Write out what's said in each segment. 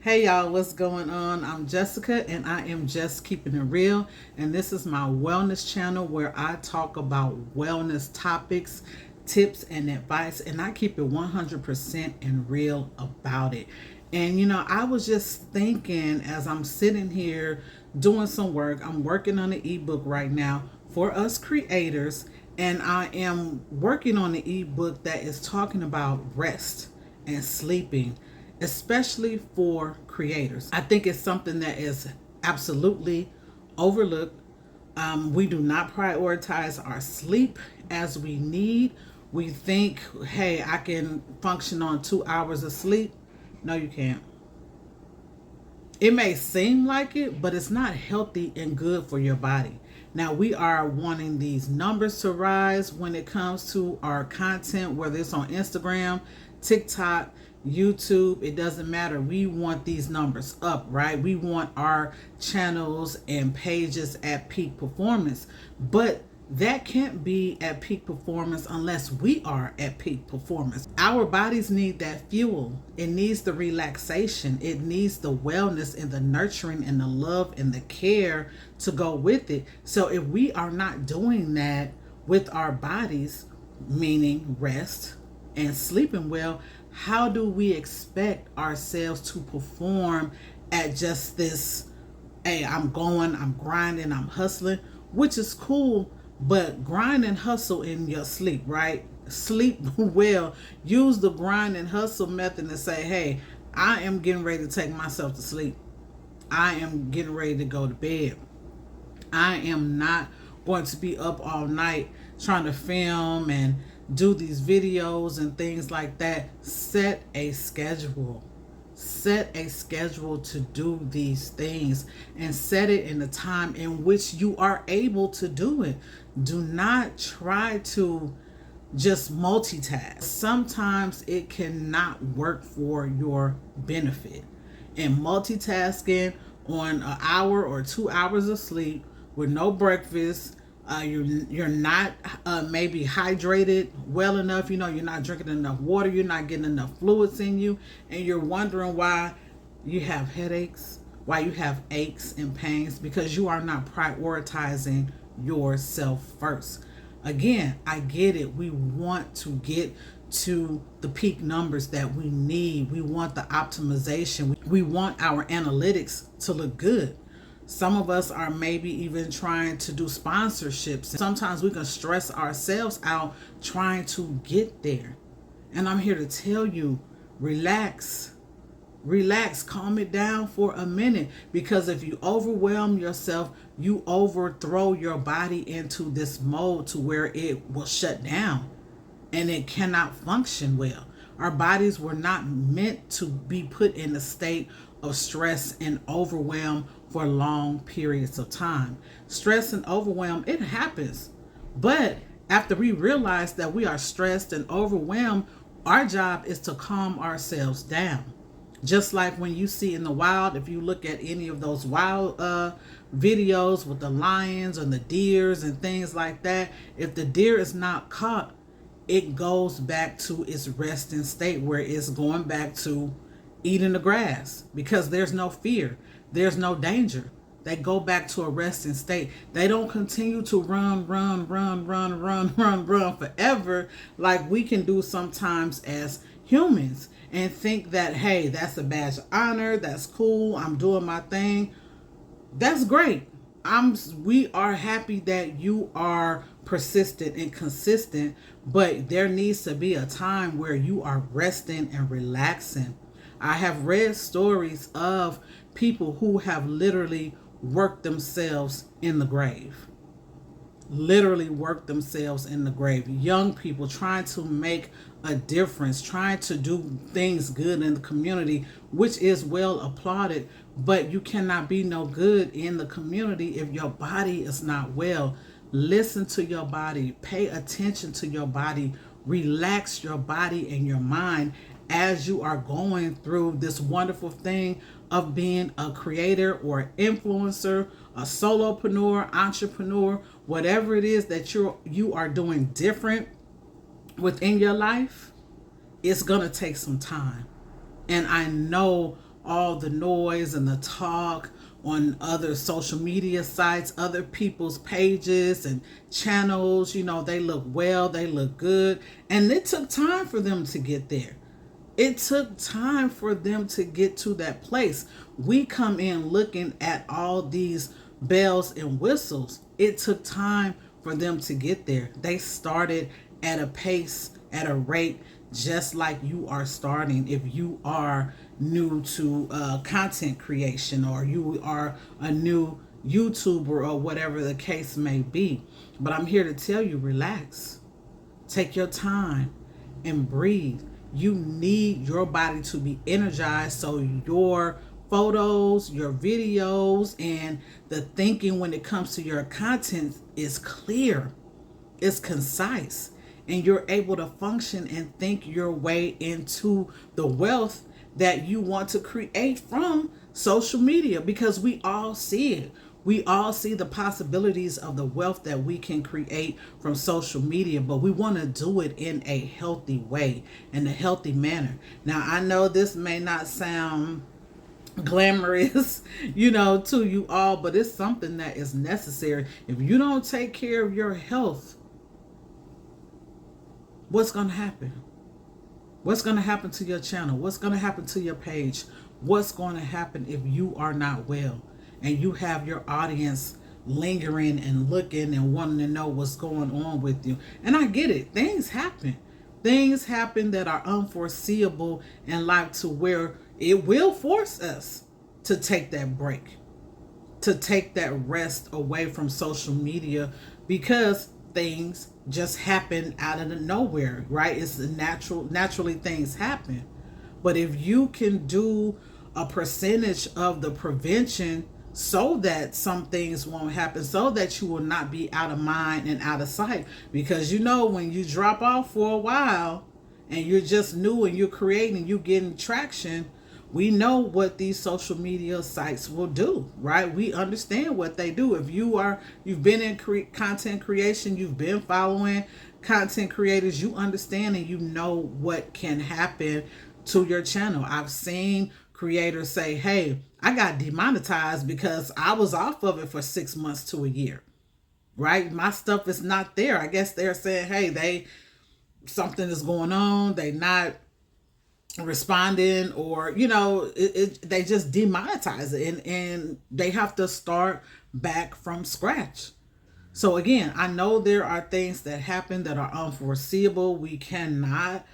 Hey y'all, what's going on? I'm Jessica and I am just keeping it real. And this is my wellness channel where I talk about wellness topics, tips, and advice. And I keep it 100% and real about it. And I was just thinking as I'm sitting here doing some work, I'm working on an ebook right now for us creators. And I am working on an ebook that is talking about rest and sleeping, especially for creators. I think it's something that is absolutely overlooked. We do not prioritize our sleep as we need. We think, hey, I can function on 2 hours of sleep. No, you can't. It may seem like it, but it's not healthy and good for your body. Now, we are wanting these numbers to rise when it comes to our content, whether it's on Instagram, TikTok, YouTube, it doesn't matter. We want these numbers up, right? We want our channels and pages at peak performance. But that can't be at peak performance unless we are at peak performance. Our bodies need that fuel. It needs the relaxation. It needs the wellness and the nurturing and the love and the care to go with it. So if we are not doing that with our bodies, meaning rest and sleeping well, how do we expect ourselves to perform at just this, hey, I'm going, I'm grinding, I'm hustling, which is cool, but grind and hustle in your sleep, right? Sleep well. Use the grind and hustle method and say, hey, I am getting ready to take myself to sleep. I am getting ready to go to bed. I am not going to be up all night trying to film and do these videos and things like that. Set a schedule. Set a schedule to do these things and set it in a time in which you are able to do it. Do not try to just multitask. Sometimes it cannot work for your benefit. And multitasking on an hour or 2 hours of sleep with no breakfast, you're not maybe hydrated well enough. You're not drinking enough water. You're not getting enough fluids in you, and you're wondering why you have headaches, why you have aches and pains, because you are not prioritizing yourself first. Again, I get it. We want to get to the peak numbers that we need. We want the optimization. We want our analytics to look good. Some of us are maybe even trying to do sponsorships. Sometimes we can stress ourselves out trying to get there. And I'm here to tell you, relax. Relax, calm it down for a minute, because if you overwhelm yourself, you overthrow your body into this mode to where it will shut down and it cannot function well. Our bodies were not meant to be put in a state of stress and overwhelm for long periods of time. Stress and overwhelm, it happens. But after we realize that we are stressed and overwhelmed, our job is to calm ourselves down. Just like when you see in the wild, if you look at any of those wild videos with the lions and the deers and things like that, if the deer is not caught, it goes back to its resting state where it's going back to eating the grass because there's no fear, there's no danger. They go back to a resting state. They don't continue to run forever like we can do sometimes as humans and think that, hey, that's a badge of honor, that's cool, I'm doing my thing. That's great. We are happy that you are persistent and consistent, but there needs to be a time where you are resting and relaxing. I have read stories of people who have literally worked themselves in the grave. Literally work themselves in the grave. Young people trying to make a difference, trying to do things good in the community, which is well applauded, but you cannot be no good in the community if your body is not well. Listen to your body, pay attention to your body, relax your body and your mind as you are going through this wonderful thing of being a creator or influencer, a solopreneur, entrepreneur, whatever it is that you are doing different within your life. It's gonna take some time. And I know all the noise and the talk on other social media sites, other people's pages and channels. They look well, they look good. And it took time for them to get there. It took time for them to get to that place. We come in looking at all these bells and whistles. It took time for them to get there. They started at a pace, at a rate, just like you are starting if you are new to content creation, or you are a new YouTuber, or whatever the case may be. But I'm here to tell you, relax. Take your time and breathe. You need your body to be energized so your photos, your videos, and the thinking when it comes to your content is clear, it's concise, and you're able to function and think your way into the wealth that you want to create from social media, because we all see it. We all see the possibilities of the wealth that we can create from social media, but we want to do it in a healthy way, in a healthy manner. Now, I know this may not sound glamorous, to you all, but it's something that is necessary. If you don't take care of your health, what's going to happen? What's going to happen to your channel? What's going to happen to your page? What's going to happen if you are not well and you have your audience lingering and looking and wanting to know what's going on with you? And I get it. Things happen. Things happen that are unforeseeable in life, to where it will force us to take that break, to take that rest away from social media, because things just happen out of the nowhere, right? It's naturally things happen. But if you can do a percentage of the prevention so that some things won't happen, so that you will not be out of mind and out of sight. Because when you drop off for a while and you're just new and you're creating, you're getting traction, we know what these social media sites will do, right? We understand what they do. If you've been in content creation, you've been following content creators, you understand and you know what can happen to your channel. I've seen creators say, hey, I got demonetized because I was off of it for 6 months to a year, right? My stuff is not there. I guess they're saying, hey, something is going on. They not responding, or they just demonetize it, and they have to start back from scratch. So again, I know there are things that happen that are unforeseeable, we cannot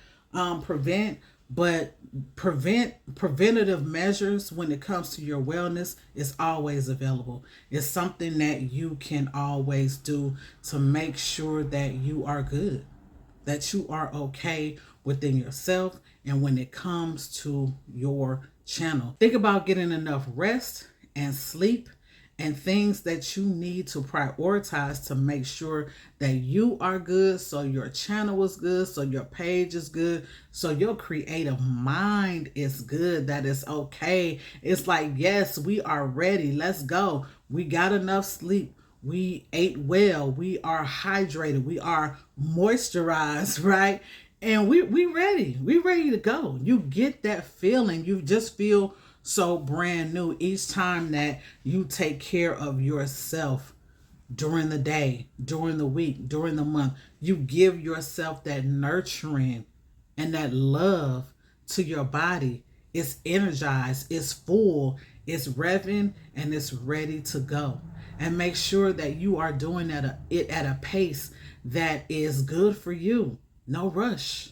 prevent, but preventative measures when it comes to your wellness is always available. It's something that you can always do to make sure that you are good, that you are okay within yourself and when it comes to your channel. Think about getting enough rest and sleep and things that you need to prioritize to make sure that you are good, so your channel is good, so your page is good, so your creative mind is good, that it's okay. It's like, yes, we are ready. Let's go. We got enough sleep. We ate well. We are hydrated. We are moisturized, right? And we ready. We ready to go. You get that feeling. You just feel so brand new each time that you take care of yourself during the day, during the week, during the month. You give yourself that nurturing and that love to your body. It's energized, it's full, it's revving, and it's ready to go. And make sure that you are doing it at a pace that is good for you. No rush.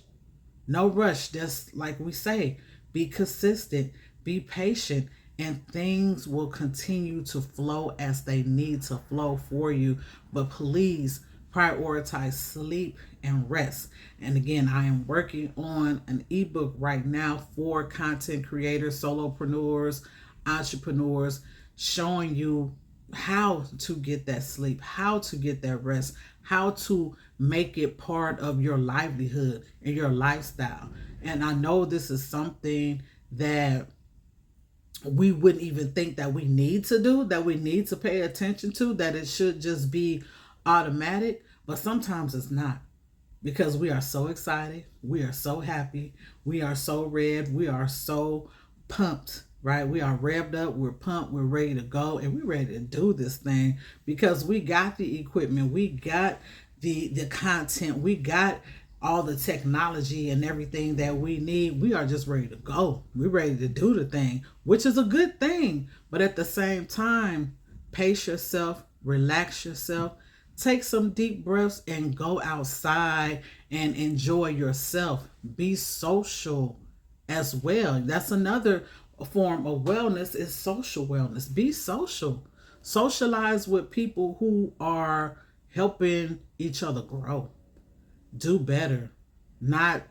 No rush. Just like we say, be consistent, be patient, and things will continue to flow as they need to flow for you. But please prioritize sleep and rest. And again, I am working on an ebook right now for content creators, solopreneurs, entrepreneurs, showing you how to get that sleep, how to get that rest, how to make it part of your livelihood and your lifestyle. And I know this is something that we wouldn't even think that we need to do, that we need to pay attention to, that it should just be automatic, but sometimes it's not, because we are so excited, we are so happy, we are so red, we are so pumped right? We are revved up, we're pumped, we're ready to go, and we're ready to do this thing because we got the equipment, we got the content, we got all the technology and everything that we need. We are just ready to go. We're ready to do the thing, which is a good thing. But at the same time, pace yourself, relax yourself, take some deep breaths, and go outside and enjoy yourself. Be social as well. That's another form of wellness, is social wellness. Be social. Socialize with people who are helping each other grow, do better, not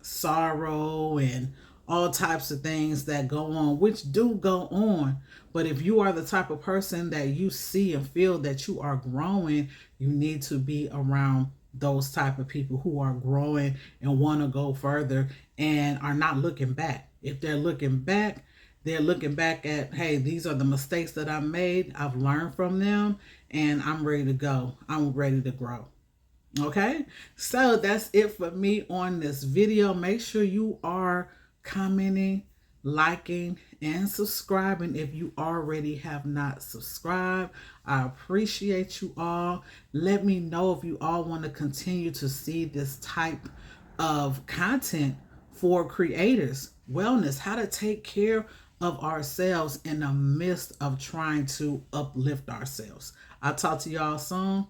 sorrow and all types of things that go on, which do go on. But if you are the type of person that you see and feel that you are growing, you need to be around those type of people who are growing and want to go further and are not looking back. If they're looking back at, hey, these are the mistakes that I made. I've learned from them and I'm ready to go. I'm ready to grow. Okay, so that's it for me on this video. Make sure you are commenting, liking, and subscribing if you already have not subscribed. I appreciate you all. Let me know if you all want to continue to see this type of content for creators. Wellness, how to take care of ourselves in the midst of trying to uplift ourselves. I'll talk to y'all soon.